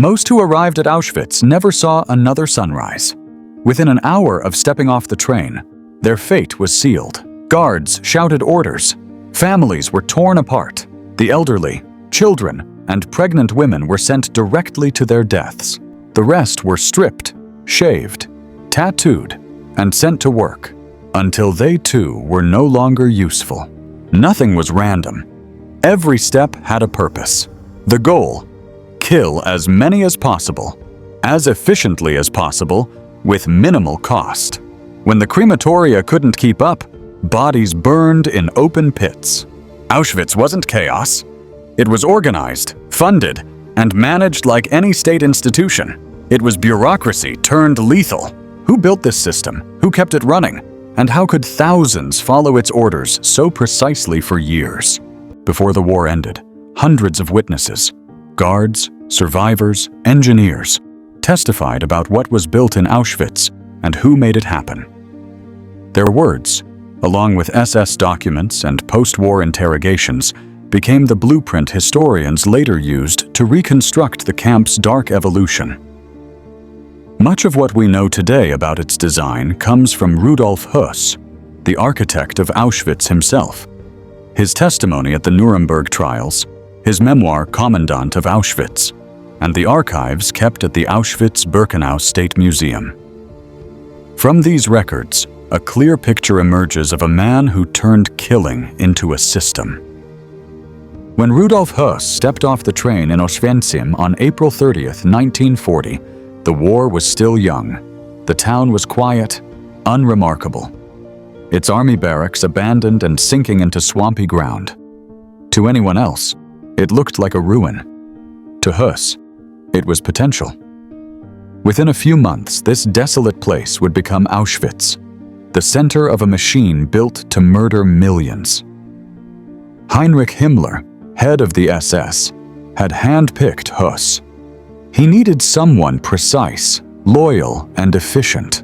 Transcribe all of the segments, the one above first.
Most who arrived at Auschwitz never saw another sunrise. Within an hour of stepping off the train, their fate was sealed. Guards shouted orders. Families were torn apart. The elderly, children, and pregnant women were sent directly to their deaths. The rest were stripped, shaved, tattooed, and sent to work, until they too were no longer useful. Nothing was random. Every step had a purpose. The goal: kill as many as possible, as efficiently as possible, with minimal cost. When the crematoria couldn't keep up, bodies burned in open pits. Auschwitz wasn't chaos. It was organized, funded, and managed like any state institution. It was bureaucracy turned lethal. Who built this system? Who kept it running? And how could thousands follow its orders so precisely for years? Before the war ended, hundreds of witnesses, guards, survivors, engineers, testified about what was built in Auschwitz and who made it happen. Their words, along with SS documents and post-war interrogations, became the blueprint historians later used to reconstruct the camp's dark evolution. Much of what we know today about its design comes from Rudolf Höss, the architect of Auschwitz himself. His testimony at the Nuremberg trials, his memoir Commandant of Auschwitz, and the archives kept at the Auschwitz-Birkenau State Museum. From these records, a clear picture emerges of a man who turned killing into a system. When Rudolf Höss stepped off the train in Auschwitz on April 30th, 1940, the war was still young. The town was quiet, unremarkable. Its army barracks abandoned and sinking into swampy ground. To anyone else, it looked like a ruin. To Höss, it was potential. Within a few months, this desolate place would become Auschwitz, the center of a machine built to murder millions. Heinrich Himmler, head of the SS, had handpicked Höss. He needed someone precise, loyal, and efficient.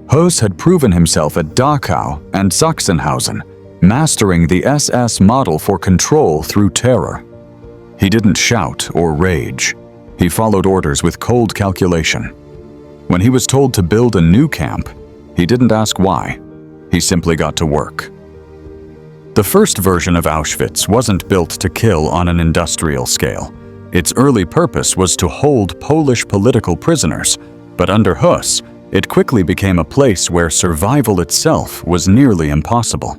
Höss had proven himself at Dachau and Sachsenhausen, mastering the SS model for control through terror. He didn't shout or rage. He followed orders with cold calculation. When he was told to build a new camp, he didn't ask why. He simply got to work. The first version of Auschwitz wasn't built to kill on an industrial scale. Its early purpose was to hold Polish political prisoners, but under Höss, it quickly became a place where survival itself was nearly impossible.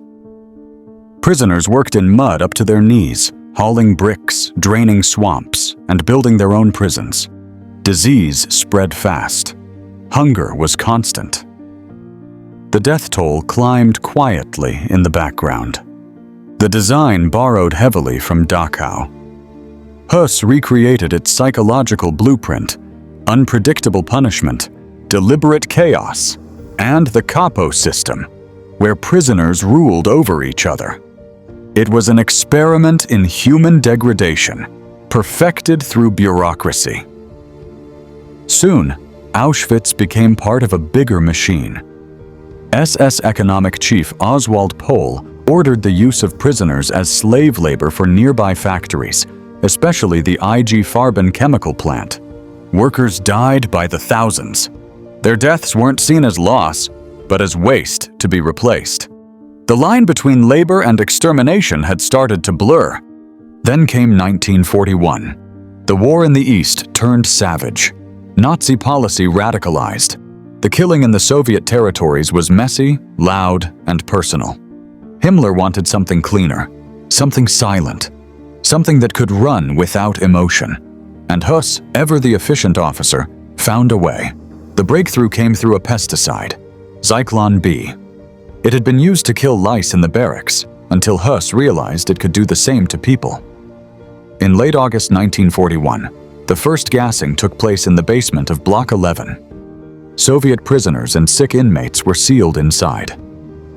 Prisoners worked in mud up to their knees, hauling bricks, draining swamps, and building their own prisons. Disease spread fast. Hunger was constant. The death toll climbed quietly in the background. The design borrowed heavily from Dachau. Höss recreated its psychological blueprint: unpredictable punishment, deliberate chaos, and the kapo system, where prisoners ruled over each other. It was an experiment in human degradation, perfected through bureaucracy. Soon, Auschwitz became part of a bigger machine. SS economic chief Oswald Pohl ordered the use of prisoners as slave labor for nearby factories, especially the IG Farben chemical plant. Workers died by the thousands. Their deaths weren't seen as loss, but as waste to be replaced. The line between labor and extermination had started to blur. Then came 1941. The war in the East turned savage. Nazi policy radicalized. The killing in the Soviet territories was messy, loud, and personal. Himmler wanted something cleaner, something silent, something that could run without emotion. And Höss, ever the efficient officer, found a way. The breakthrough came through a pesticide, Zyklon B. It had been used to kill lice in the barracks, until Höss realized it could do the same to people. In late August 1941, the first gassing took place in the basement of Block 11. Soviet prisoners and sick inmates were sealed inside.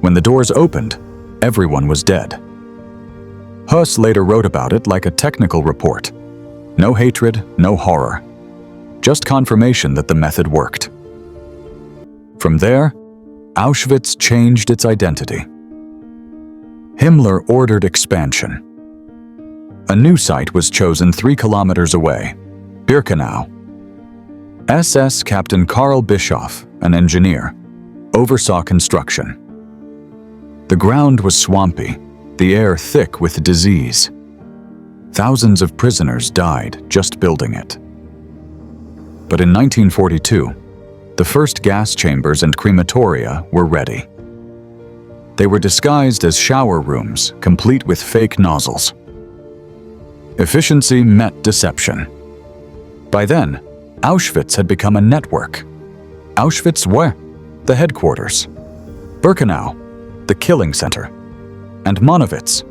When the doors opened, everyone was dead. Höss later wrote about it like a technical report. No hatred, no horror. Just confirmation that the method worked. From there, Auschwitz changed its identity. Himmler ordered expansion. A new site was chosen 3 kilometers away, Birkenau, SS Captain Karl Bischoff, an engineer, oversaw construction. The ground was swampy, the air thick with disease. Thousands of prisoners died just building it. But in 1942, the first gas chambers and crematoria were ready. They were disguised as shower rooms, complete with fake nozzles. Efficiency met deception. By then, Auschwitz had become a network. Auschwitz where? The headquarters. Birkenau, the killing center. And Monowitz,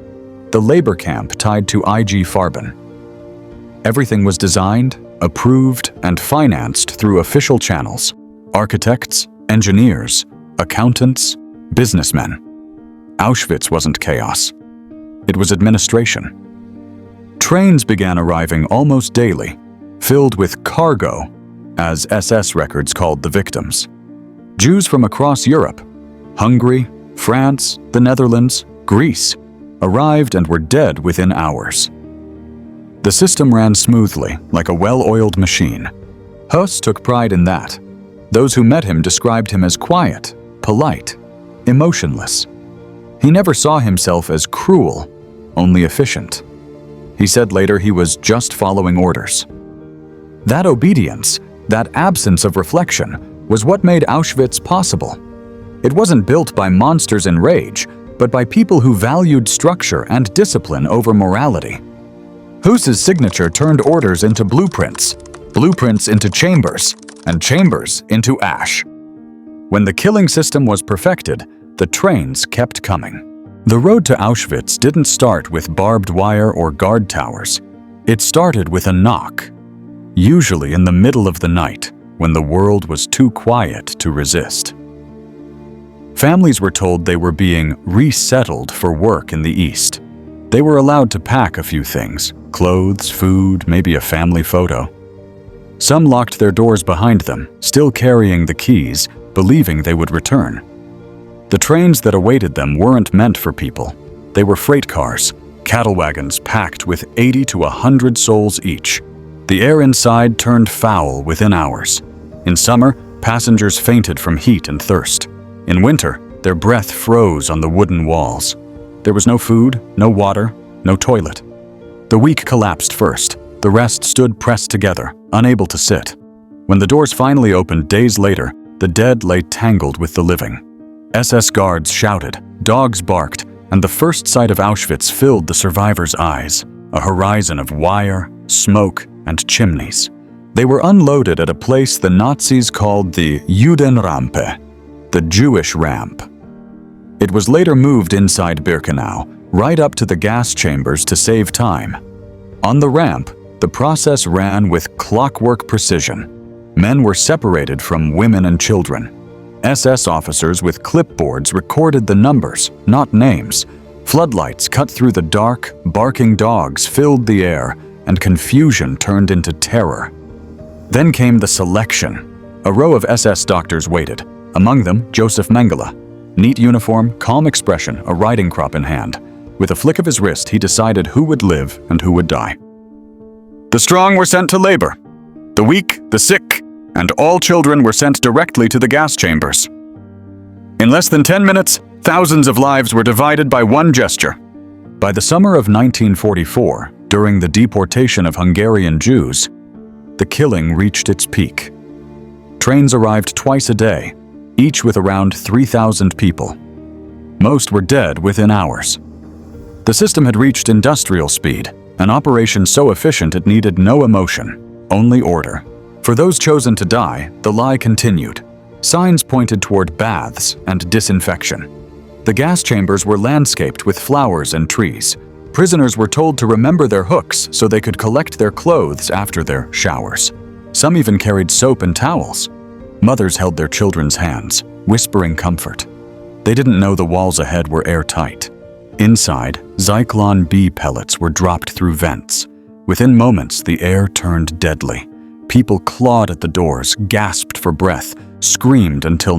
the labor camp tied to IG Farben. Everything was designed, approved, and financed through official channels: architects, engineers, accountants, businessmen. Auschwitz wasn't chaos. It was administration. Trains began arriving almost daily, filled with cargo, as SS records called the victims. Jews from across Europe, Hungary, France, the Netherlands, Greece, arrived and were dead within hours. The system ran smoothly, like a well-oiled machine. Höss took pride in that. Those who met him described him as quiet, polite, emotionless. He never saw himself as cruel, only efficient. He said later he was just following orders. That obedience, that absence of reflection, was what made Auschwitz possible. It wasn't built by monsters in rage, but by people who valued structure and discipline over morality. Höss's signature turned orders into blueprints, blueprints into chambers, and chambers into ash. When the killing system was perfected, the trains kept coming. The road to Auschwitz didn't start with barbed wire or guard towers. It started with a knock, usually in the middle of the night, when the world was too quiet to resist. Families were told they were being resettled for work in the East. They were allowed to pack a few things: clothes, food, maybe a family photo. Some locked their doors behind them, still carrying the keys, believing they would return. The trains that awaited them weren't meant for people. They were freight cars, cattle wagons packed with 80 to 100 souls each. The air inside turned foul within hours. In summer, passengers fainted from heat and thirst. In winter, their breath froze on the wooden walls. There was no food, no water, no toilet. The weak collapsed first. The rest stood pressed together, unable to sit. When the doors finally opened days later, the dead lay tangled with the living. SS guards shouted, dogs barked, and the first sight of Auschwitz filled the survivors' eyes, a horizon of wire, smoke, and chimneys. They were unloaded at a place the Nazis called the Judenrampe, the Jewish ramp. It was later moved inside Birkenau, right up to the gas chambers to save time. On the ramp, the process ran with clockwork precision. Men were separated from women and children. SS officers with clipboards recorded the numbers, not names. Floodlights cut through the dark, barking dogs filled the air, and confusion turned into terror. Then came the selection. A row of SS doctors waited, among them Joseph Mengele. Neat uniform, calm expression, a riding crop in hand. With a flick of his wrist, he decided who would live and who would die. The strong were sent to labor. The weak, the sick, and all children were sent directly to the gas chambers. In less than 10 minutes, thousands of lives were divided by one gesture. By the summer of 1944, during the deportation of Hungarian Jews, the killing reached its peak. Trains arrived twice a day, each with around 3,000 people. Most were dead within hours. The system had reached industrial speed, an operation so efficient it needed no emotion, only order. For those chosen to die, the lie continued. Signs pointed toward baths and disinfection. The gas chambers were landscaped with flowers and trees. Prisoners were told to remember their hooks so they could collect their clothes after their showers. Some even carried soap and towels. Mothers held their children's hands, whispering comfort. They didn't know the walls ahead were airtight. Inside, Zyklon B pellets were dropped through vents. Within moments, the air turned deadly. People clawed at the doors, gasped for breath, screamed until